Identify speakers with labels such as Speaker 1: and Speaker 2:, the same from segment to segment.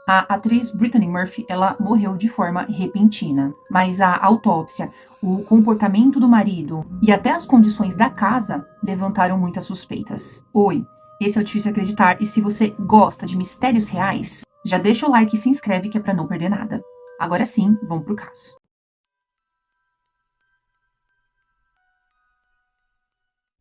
Speaker 1: A atriz Brittany Murphy, ela morreu de forma repentina, mas a autópsia, o comportamento do marido e até as condições da casa levantaram muitas suspeitas. Oi, esse é o Difícil Acreditar, e se você gosta de mistérios reais, já deixa o like e se inscreve que é para não perder nada. Agora sim, vamos pro caso.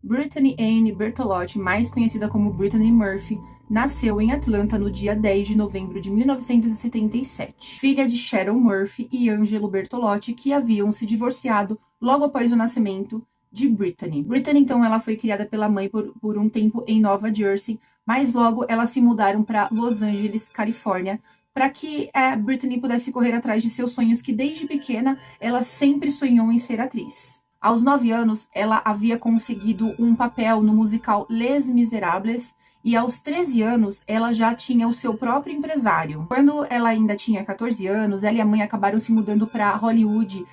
Speaker 1: Brittany Anne Bertolotti, mais conhecida como Brittany Murphy, nasceu em Atlanta no dia 10 de novembro de 1977. Filha de Sharon Murphy e Angelo Bertolotti, que haviam se divorciado logo após o nascimento de Brittany. Brittany, então, ela foi criada pela mãe por um tempo em Nova Jersey, mas logo elas se mudaram para Los Angeles, Califórnia, para que a Brittany pudesse correr atrás de seus sonhos, que desde pequena ela sempre sonhou em ser atriz. Aos 9 anos, ela havia conseguido um papel no musical Les Miserables, e aos 13 anos, ela já tinha o seu próprio empresário. Quando ela ainda tinha 14 anos, ela e a mãe acabaram se mudando para Hollywood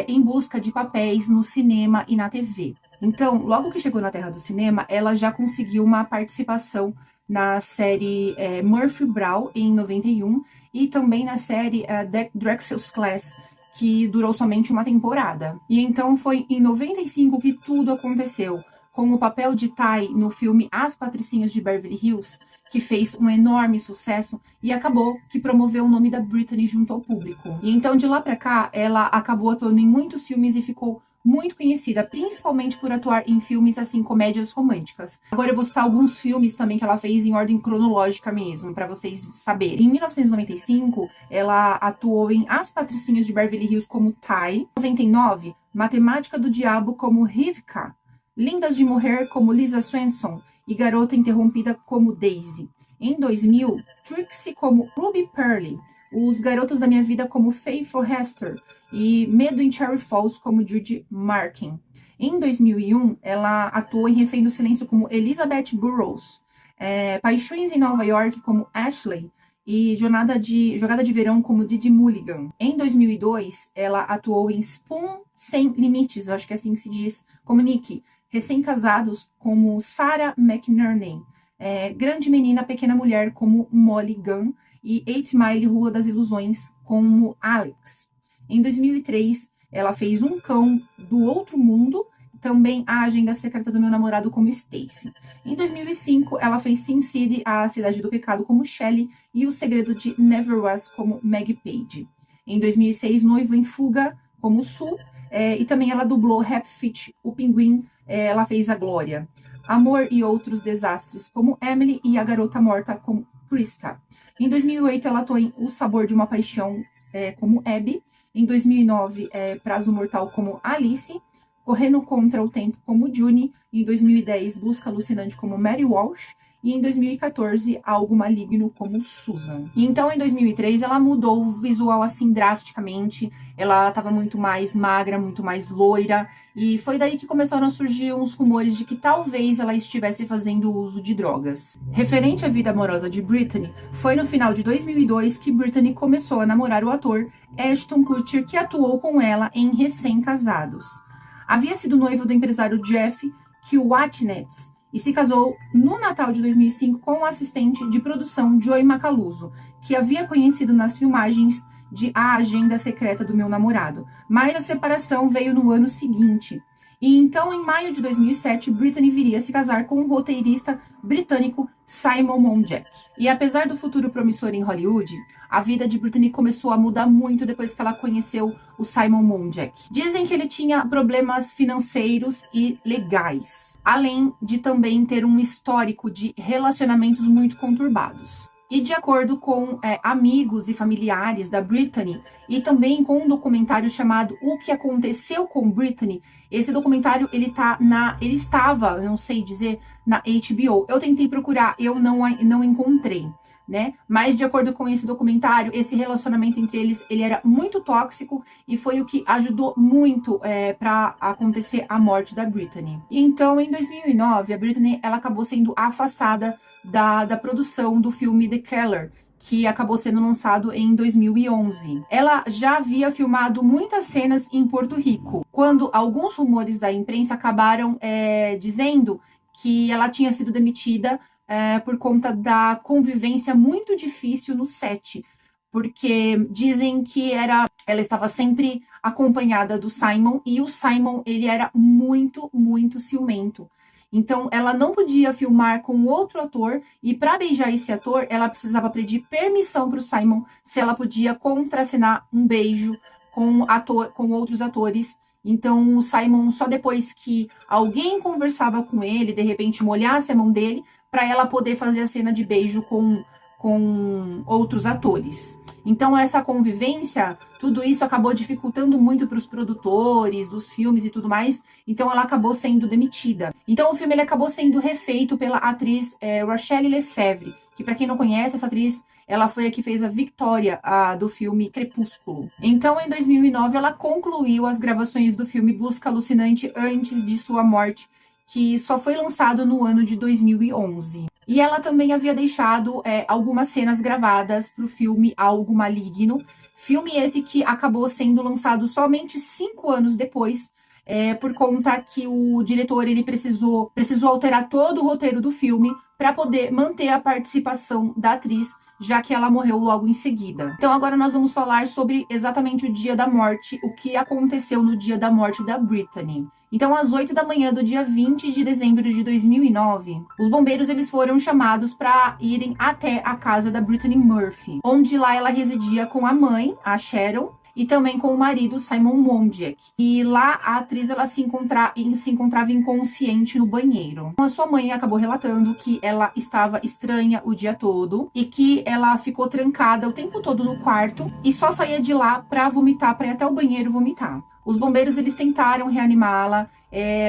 Speaker 1: em busca de papéis no cinema e na TV. Então, logo que chegou na terra do cinema, ela já conseguiu uma participação na série Murphy Brown, em 91, e também na série Drexel's Class, que durou somente uma temporada. E então foi em 95 que tudo aconteceu, com o papel de Ty no filme As Patricinhas de Beverly Hills, que fez um enorme sucesso e acabou que promoveu o nome da Brittany junto ao público. E então de lá para cá, ela acabou atuando em muitos filmes e ficou muito conhecida, principalmente por atuar em filmes assim, comédias românticas. Agora eu vou citar alguns filmes também que ela fez em ordem cronológica mesmo, para vocês saberem. Em 1995, ela atuou em As Patricinhas de Beverly Hills como Ty. Em 99, Matemática do Diabo como Rivka. Lindas de Morrer como Lisa Swanson e Garota Interrompida como Daisy. Em 2000, Trixie como Ruby Pearly. Os Garotos da Minha Vida como Faye Forrester e Medo em Cherry Falls como Judy Markin. Em 2001, ela atuou em Refém do Silêncio como Elizabeth Burrows, Paixões em Nova York como Ashley e Jogada de Verão como Didi Mulligan. Em 2002, ela atuou em Spoon Sem Limites, acho que é assim que se diz, como Nikki, Recém-Casados como Sarah McNerney, Grande Menina, Pequena Mulher como Molly Gunn e 8 Mile Rua das Ilusões como Alex. Em 2003, ela fez Um Cão do Outro Mundo, também A Agenda Secreta do Meu Namorado como Stacy. Em 2005, ela fez Sin City, A Cidade do Pecado como Shelley e O Segredo de Never Was como Maggie Page. Em 2006, Noivo em Fuga como Sue, e também ela dublou Rap Fit, O Pinguim, ela fez a Glória. Amor e Outros Desastres como Emily e A Garota Morta como Krista. Em 2008, ela atuou em O Sabor de uma Paixão como Abby. Em 2009, Prazo Mortal como Alice. Correndo Contra o Tempo como Juni. Em 2010, Busca Alucinante como Mary Walsh. E em 2014, Algo Maligno como Susan. E então, em 2003, ela mudou o visual assim drasticamente. Ela estava muito mais magra, muito mais loira. E foi daí que começaram a surgir uns rumores de que talvez ela estivesse fazendo uso de drogas. Referente à vida amorosa de Brittany, foi no final de 2002 que Brittany começou a namorar o ator Ashton Kutcher, que atuou com ela em Recém-Casados. Havia sido noivo do empresário Jeff Kiwatnetz e se casou no Natal de 2005 com o assistente de produção Joey Macaluso, que havia conhecido nas filmagens de A Agenda Secreta do Meu Namorado. Mas a separação veio no ano seguinte. E então, em maio de 2007, Brittany viria se casar com o roteirista britânico Simon Monjack. E apesar do futuro promissor em Hollywood, a vida de Brittany começou a mudar muito depois que ela conheceu o Simon Monjack. Dizem que ele tinha problemas financeiros e legais, além de também ter um histórico de relacionamentos muito conturbados. E de acordo com amigos e familiares da Brittany, e também com um documentário chamado O que Aconteceu com Brittany, esse documentário ele estava, não sei dizer, na HBO. Eu tentei procurar, eu não encontrei, né? Mas de acordo com esse documentário, esse relacionamento entre eles, ele era muito tóxico e foi o que ajudou muito para acontecer a morte da Brittany. E então, em 2009, a Brittany ela acabou sendo afastada da produção do filme The Keller, que acabou sendo lançado em 2011. Ela já havia filmado muitas cenas em Porto Rico, quando alguns rumores da imprensa acabaram dizendo que ela tinha sido demitida por conta da convivência muito difícil no set, porque dizem que ela estava sempre acompanhada do Simon, e o Simon, ele era muito, muito ciumento. Então, ela não podia filmar com outro ator, e para beijar esse ator, ela precisava pedir permissão para o Simon se ela podia contracenar um beijo com outros atores. Então, o Simon, só depois que alguém conversava com ele, de repente molhasse a mão dele, para ela poder fazer a cena de beijo com outros atores. Então, essa convivência, tudo isso acabou dificultando muito para os produtores dos filmes e tudo mais. Então, ela acabou sendo demitida. Então, o filme ele acabou sendo refeito pela atriz Rachelle Lefevre, que, para quem não conhece, essa atriz, ela foi a que fez a Victoria do filme Crepúsculo. Então, em 2009, ela concluiu as gravações do filme Busca Alucinante antes de sua morte, que só foi lançado no ano de 2011. E ela também havia deixado algumas cenas gravadas para o filme Algo Maligno. Filme esse que acabou sendo lançado somente 5 anos depois, por conta que o diretor ele precisou alterar todo o roteiro do filme para poder manter a participação da atriz, já que ela morreu logo em seguida. Então agora nós vamos falar sobre exatamente o dia da morte, o que aconteceu no dia da morte da Britney. Então, às 8 da manhã do dia 20 de dezembro de 2009, os bombeiros eles foram chamados para irem até a casa da Brittany Murphy, onde lá ela residia com a mãe, a Sharon, e também com o marido, Simon Mondiak. E lá a atriz ela se encontrava inconsciente no banheiro. A sua mãe acabou relatando que ela estava estranha o dia todo e que ela ficou trancada o tempo todo no quarto e só saía de lá para vomitar, para ir até o banheiro vomitar. Os bombeiros eles tentaram reanimá-la,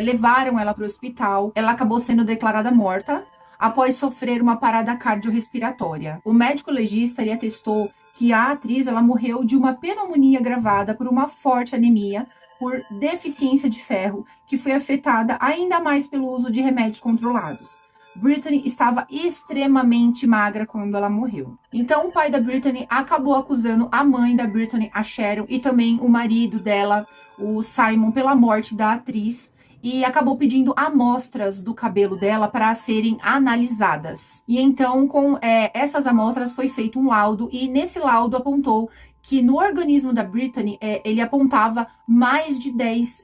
Speaker 1: levaram ela para o hospital. Ela acabou sendo declarada morta após sofrer uma parada cardiorrespiratória. O médico legista ele atestou que a atriz ela morreu de uma pneumonia agravada por uma forte anemia por deficiência de ferro, que foi afetada ainda mais pelo uso de remédios controlados. Britney estava extremamente magra quando ela morreu. Então, o pai da Britney acabou acusando a mãe da Britney, a Sharon, e também o marido dela, o Simon, pela morte da atriz, e acabou pedindo amostras do cabelo dela para serem analisadas. E então, com essas amostras, foi feito um laudo, e nesse laudo apontou que no organismo da Britney, ele apontava mais de 10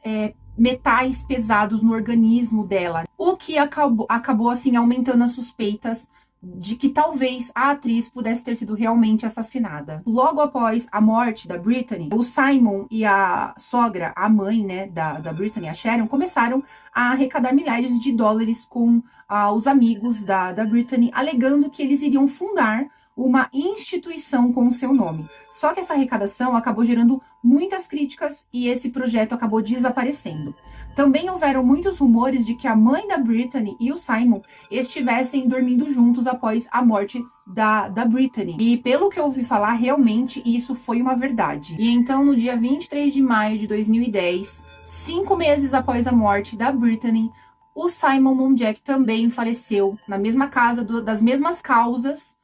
Speaker 1: metais pesados no organismo dela, o que acabou assim aumentando as suspeitas de que talvez a atriz pudesse ter sido realmente assassinada. Logo após a morte da Britney, o Simon e a sogra, a mãe, né, da Britney, a Sharon, começaram a arrecadar milhares de dólares com os amigos da Britney, alegando que eles iriam fundar uma instituição com o seu nome. Só que essa arrecadação acabou gerando muitas críticas e esse projeto acabou desaparecendo. Também houveram muitos rumores de que a mãe da Britney e o Simon estivessem dormindo juntos após a morte da Britney. E pelo que eu ouvi falar, realmente isso foi uma verdade. E então, no dia 23 de maio de 2010, 5 meses após a morte da Britney, o Simon Mondiak também faleceu na mesma casa, das mesmas causas,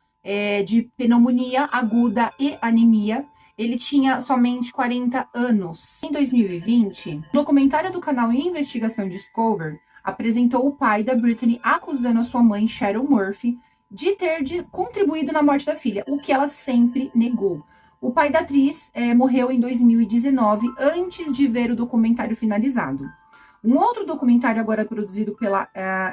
Speaker 1: de pneumonia aguda e anemia. Ele tinha somente 40 anos. Em 2020, o documentário do canal Investigação Discovery apresentou o pai da Britney acusando a sua mãe, Sharon Murphy, de ter contribuído na morte da filha, o que ela sempre negou. O pai da atriz morreu em 2019, antes de ver o documentário finalizado. Um outro documentário agora produzido pela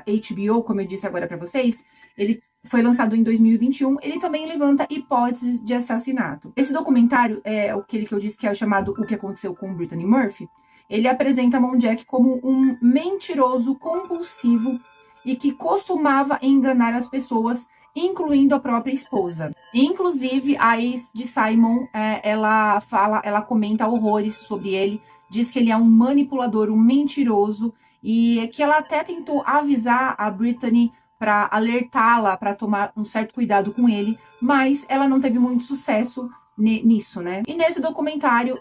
Speaker 1: HBO, como eu disse agora para vocês, ele foi lançado em 2021, ele também levanta hipóteses de assassinato. Esse documentário, aquele que eu disse que é o chamado O que Aconteceu com Brittany Murphy, ele apresenta Mondiak como um mentiroso compulsivo e que costumava enganar as pessoas, incluindo a própria esposa. Inclusive, a ex de Simon, ela comenta horrores sobre ele, diz que ele é um manipulador, um mentiroso, e que ela até tentou avisar a Britney para alertá-la, para tomar um certo cuidado com ele, mas ela não teve muito sucesso nisso, né? E nesse documentário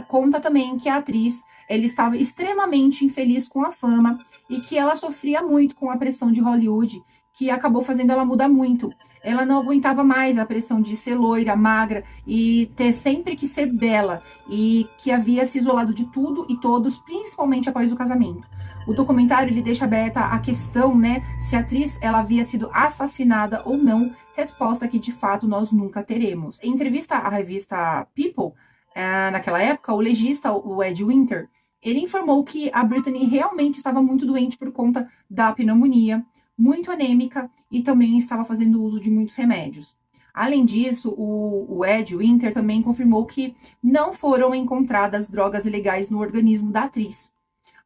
Speaker 1: conta também que a atriz ela estava extremamente infeliz com a fama e que ela sofria muito com a pressão de Hollywood, que acabou fazendo ela mudar muito. Ela não aguentava mais a pressão de ser loira, magra e ter sempre que ser bela, e que havia se isolado de tudo e todos, principalmente após o casamento. O documentário ele deixa aberta a questão, né, se a atriz ela havia sido assassinada ou não, resposta que de fato nós nunca teremos. Em entrevista à revista People, naquela época, o legista, o Ed Winter, ele informou que a Britney realmente estava muito doente por conta da pneumonia, muito anêmica e também estava fazendo uso de muitos remédios. Além disso, o Ed Winter também confirmou que não foram encontradas drogas ilegais no organismo da atriz,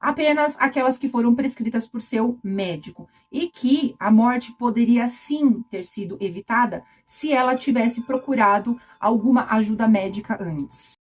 Speaker 1: apenas aquelas que foram prescritas por seu médico, e que a morte poderia sim ter sido evitada se ela tivesse procurado alguma ajuda médica antes.